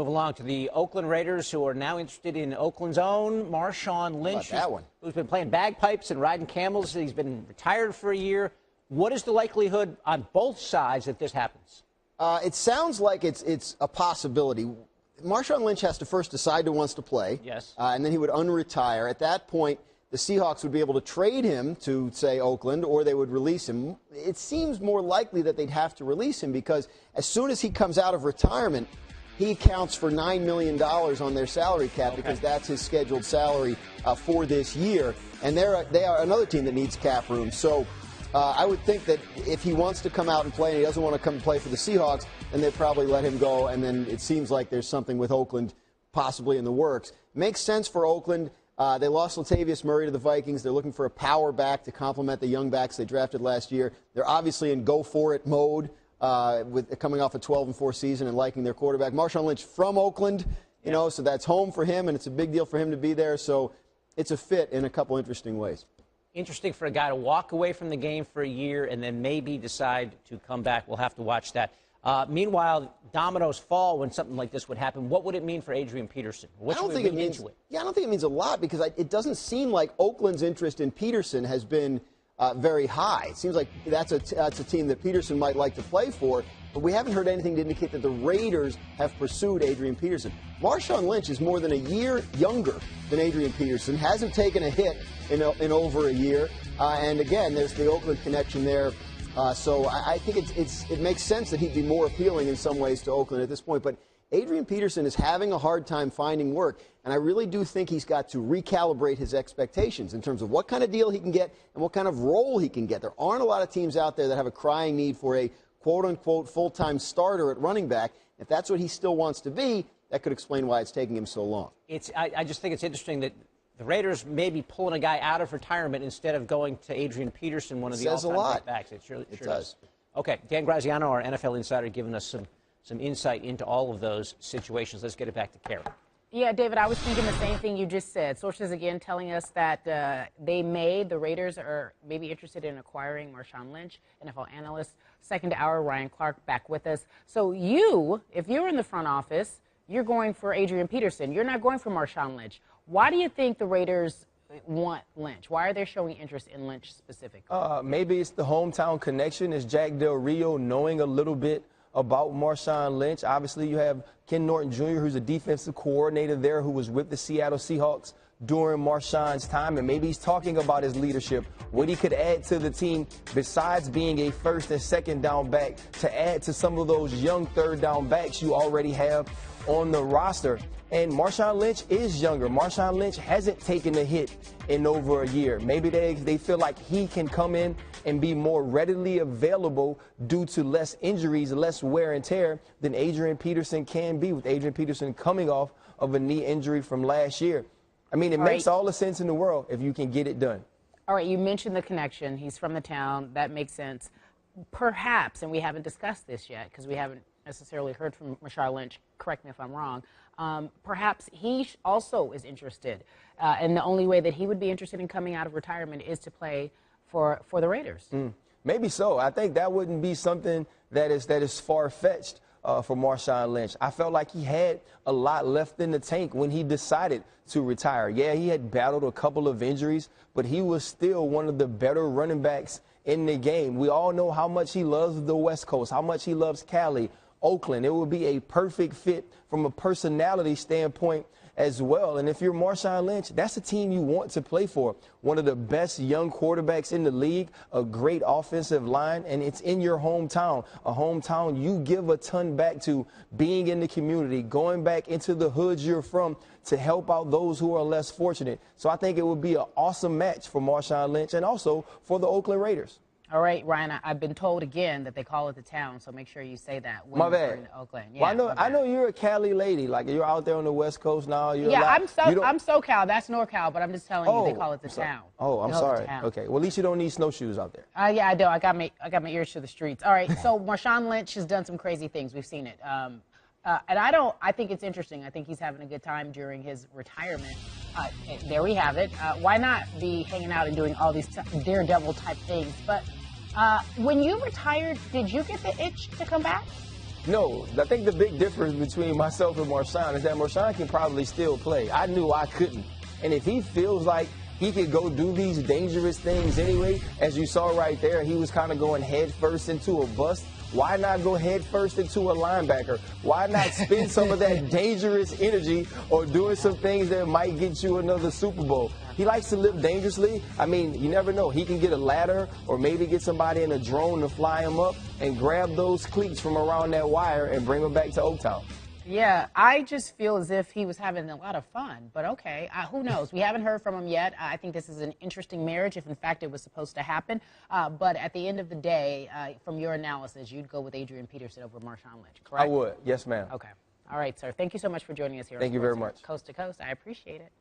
Move along to the Oakland Raiders, who are now interested in Oakland's own Marshawn Lynch, who's been playing bagpipes and riding camels. He's been retired for a year. What is the likelihood on both sides that this happens? It sounds like it's a possibility. Marshawn Lynch has to first decide who wants to play. Yes. And then he would unretire. At that point, the Seahawks would be able to trade him to, say, Oakland, or they would release him. It seems more likely that they'd have to release him because as soon as he comes out of retirement, he accounts for $9 million on their salary cap because that's his scheduled salary for this year. And they are another team that needs cap room. So I would think that if he wants to come out and play and he doesn't want to come and play for the Seahawks, then they'd probably let him go. And then it seems like there's something with Oakland possibly in the works. Makes sense for Oakland. They lost Latavius Murray to the Vikings. They're looking for a power back to complement the young backs they drafted last year. They're obviously in go-for-it mode. With coming off a 12-4 season and liking their quarterback. Marshawn Lynch from Oakland, you know, so that's home for him, and it's a big deal for him to be there. So it's a fit in a couple interesting ways. Interesting for a guy to walk away from the game for a year and then maybe decide to come back. We'll have to watch that. Meanwhile, dominoes fall when something like this would happen. What would it mean for Adrian Peterson? What should we read into it? Yeah, I don't think it means a lot because it doesn't seem like Oakland's interest in Peterson has been very high. It seems like that's a team that Peterson might like to play for, but we haven't heard anything to indicate that the Raiders have pursued Adrian Peterson. Marshawn Lynch is more than a year younger than Adrian Peterson, hasn't taken a hit in over a year, and again, there's the Oakland connection there. So I think it makes sense that he'd be more appealing in some ways to Oakland at this point, but Adrian Peterson is having a hard time finding work, and I really do think he's got to recalibrate his expectations in terms of what kind of deal he can get and what kind of role he can get. There aren't a lot of teams out there that have a crying need for a quote-unquote full-time starter at running back. If that's what he still wants to be, that could explain why it's taking him so long. I just think it's interesting that the Raiders may be pulling a guy out of retirement instead of going to Adrian Peterson, one of the all-time backs. It sure does. Okay, Dan Graziano, our NFL insider, giving us some insight into all of those situations. Let's get it back to Karen. Yeah, David, I was thinking the same thing you just said. Sources, again, telling us that the Raiders are maybe interested in acquiring Marshawn Lynch, NFL analyst. Second hour, Ryan Clark back with us. So if you're in the front office, you're going for Adrian Peterson. You're not going for Marshawn Lynch. Why do you think the Raiders want Lynch? Why are they showing interest in Lynch specifically? Maybe it's the hometown connection. It's Jack Del Rio knowing a little bit about Marshawn Lynch. Obviously, you have Ken Norton Jr., who's a defensive coordinator there, who was with the Seattle Seahawks during Marshawn's time, and maybe he's talking about his leadership, what he could add to the team besides being a first and second down back to add to some of those young third down backs you already have on the roster. And Marshawn Lynch is younger. Marshawn Lynch hasn't taken a hit in over a year. Maybe they feel like he can come in and be more readily available due to less injuries, less wear and tear than Adrian Peterson can be, with Adrian Peterson coming off of a knee injury from last year. I mean, it makes all the sense in the world if you can get it done. All right, you mentioned the connection. He's from the town. That makes sense. Perhaps, and we haven't discussed this yet because we haven't necessarily heard from Marshawn Lynch. Correct me if I'm wrong. Perhaps he also is interested, and the only way that he would be interested in coming out of retirement is to play for the Raiders. Maybe so. I think that wouldn't be something that is far-fetched for Marshawn Lynch. I felt like he had a lot left in the tank when he decided to retire. Yeah, he had battled a couple of injuries, but he was still one of the better running backs in the game. We all know how much he loves the West Coast, how much he loves Cali, Oakland. It would be a perfect fit from a personality standpoint as well. And if you're Marshawn Lynch, that's a team you want to play for. One of the best young quarterbacks in the league, a great offensive line, and it's in your hometown, a hometown you give a ton back to, being in the community, going back into the hoods you're from to help out those who are less fortunate. So I think it would be an awesome match for Marshawn Lynch and also for the Oakland Raiders. All right, Ryan, I've been told again that they call it the town, so make sure you say that when My you're bad. in Oakland. Yeah, well, I know you're a Cali lady. Like, you're out there on the West Coast now. I'm SoCal. That's NorCal, but I'm just telling you they call it the town. Oh, I'm sorry. Okay, well, at least you don't need snowshoes out there. Yeah, I do. I got my ears to the streets. All right, so Marshawn Lynch has done some crazy things. We've seen it. And I think it's interesting. I think he's having a good time during his retirement. There we have it. Why not be hanging out and doing all these daredevil type things? But when you retired, did you get the itch to come back? No, I think the big difference between myself and Marshawn is that Marshawn can probably still play. I knew I couldn't. And if he feels like he could go do these dangerous things anyway, as you saw right there, he was kind of going head first into a bust. Why not go head first into a linebacker? Why not spend some of that dangerous energy or doing some things that might get you another Super Bowl? He likes to live dangerously. I mean, you never know. He can get a ladder or maybe get somebody in a drone to fly him up and grab those cleats from around that wire and bring them back to Oaktown. Yeah, I just feel as if he was having a lot of fun, but okay, who knows? We haven't heard from him yet. I think this is an interesting marriage, if in fact it was supposed to happen. But at the end of the day, from your analysis, you'd go with Adrian Peterson over Marshawn Lynch, correct? I would, yes, ma'am. Okay. All right, sir. Thank you so much for joining us here. Thank you very much. Coast to Coast. I appreciate it.